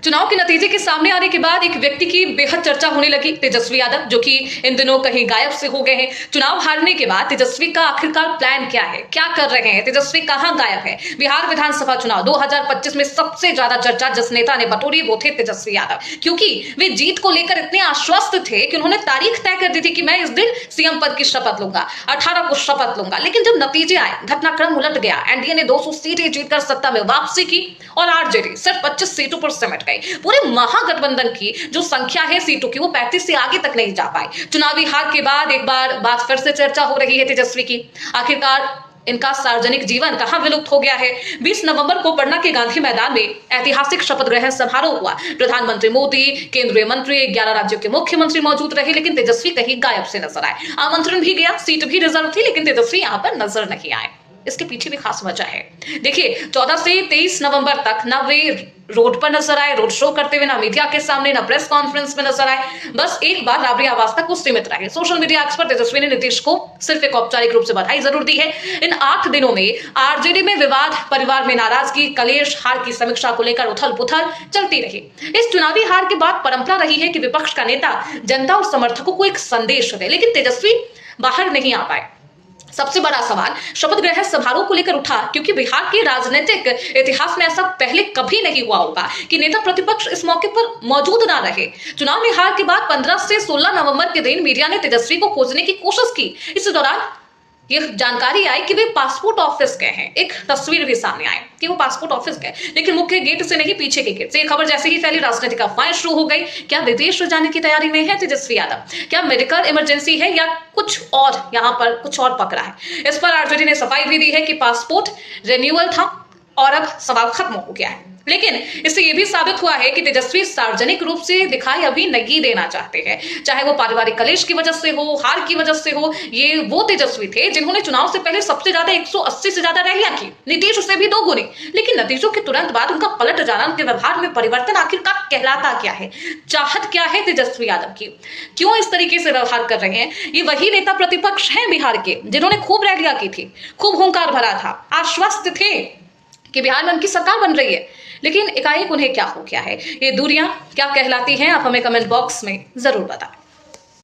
चुनाव के नतीजे के सामने आने के बाद एक व्यक्ति की बेहद चर्चा होने लगी, तेजस्वी यादव, जो कि इन दिनों कहीं गायब से हो गए हैं। चुनाव हारने के बाद तेजस्वी का आखिरकार प्लान क्या है, क्या कर रहे हैं, तेजस्वी कहां गायब है। बिहार विधानसभा चुनाव 2025 में सबसे ज्यादा चर्चा जिस नेता ने बटोरी वो थे तेजस्वी यादव, क्योंकि वे जीत को लेकर इतने आश्वस्त थे कि उन्होंने तारीख तय कर दी थी कि मैं इस दिन सीएम पद की शपथ लूंगा, 18 को शपथ लूंगा। लेकिन जब नतीजे आए, घटनाक्रम उलट गया। एनडीए ने 200 सीटें जीतकर सत्ता में वापसी की और आरजेडी सिर्फ 25 सीटों पर सिमट गई। पूरे महागठबंधन की जो संख्या है सीटों की, वो 35 से आगे तक नहीं जा पाई। चुनावी हार के बाद एक बात फिर से चर्चा हो रही है तेजस्वी की। आखिरकार इनका सार्वजनिक जीवन कहां विलुप्त हो गया है। 20 नवंबर को पटना के गांधी मैदान में ऐतिहासिक शपथ ग्रहण समारोह हुआ। प्रधानमंत्री मोदी, केंद्रीय मंत्री, 11 राज्यों के मुख्यमंत्री मौजूद रहे, लेकिन तेजस्वी कहीं गायब से नजर आए। आमंत्रण भी गया, सीट भी रिजर्व थी, लेकिन तेजस्वी यहां पर नजर नहीं आए। इसके पीछे भी खास वजह है। देखिए, 14 से 23 नवंबर तक ना वे रोड पर नजर आए, रोड शो करते हुए, ना मीडिया के सामने, ना प्रेस कॉन्फ्रेंस में नजर आए। बस एक बार राबड़ी आवास तक वो सीमित रहे। सोशल मीडिया एक्सपर्ट तेजस्वी ने नीतीश को सिर्फ एक औपचारिक रूप से बधाई जरूर दी है। इन 8 दिनों में आरजेडी में विवाद, परिवार में नाराजगी, कलेश, हार की समीक्षा को लेकर उथल पुथल चलती रही। इस चुनावी हार के बाद परंपरा रही है कि विपक्ष का नेता जनता और समर्थकों को एक संदेश दे, लेकिन तेजस्वी बाहर नहीं आ पाए। सबसे बड़ा सवाल शपथ ग्रहण समारोह को लेकर उठा, क्योंकि बिहार के राजनीतिक इतिहास में ऐसा पहले कभी नहीं हुआ होगा कि नेता प्रतिपक्ष इस मौके पर मौजूद ना रहे। चुनाव में हार के बाद 15 से 16 नवंबर के दिन मीडिया ने तेजस्वी को खोजने की कोशिश की। इस दौरान यह जानकारी आई कि वे पासपोर्ट ऑफिस गए हैं। एक तस्वीर भी सामने आई कि वो पासपोर्ट ऑफिस गए, लेकिन मुख्य गेट से नहीं, पीछे के गेट से। ये खबर जैसे ही फैली, राजनीतिक अफवाहें शुरू हो गई। क्या विदेश जाने की तैयारी में है तेजस्वी यादव? क्या मेडिकल इमरजेंसी है या कुछ और, यहाँ पर कुछ और पकड़ा है? इस पर आरजेडी ने सफाई भी दी है कि पासपोर्ट रिन्यूअल था और अब सवाल खत्म हो गया है। लेकिन इससे यह भी साबित हुआ है कि तेजस्वी सार्वजनिक रूप से दिखाई अभी नहीं देना चाहते हैं। चाहे वो पारिवारिक कलेश की वजह से हो, हार की वजह से हो। ये वो तेजस्वी थे जिन्होंने चुनाव से पहले सबसे ज्यादा 180 से ज्यादा रैलियां की, नीतीश उससे भी 2 गुनी। लेकिन नतीजों के तुरंत बाद उनका पलट जाना, उनके व्यवहार में परिवर्तन आखिरकार कहलाता क्या है? चाहत क्या है तेजस्वी यादव की? क्यों इस तरीके से व्यवहार कर रहे हैं? ये वही नेता प्रतिपक्ष हैं बिहार के जिन्होंने खूब रैलियां की थी, खूब हुंकार भरा था, आश्वस्त थे कि बिहार में उनकी सरकार बन रही है। लेकिन एकाएक उन्हें क्या हो गया है? ये दूरियां क्या कहलाती हैं? आप हमें कमेंट बॉक्स में जरूर बताएं।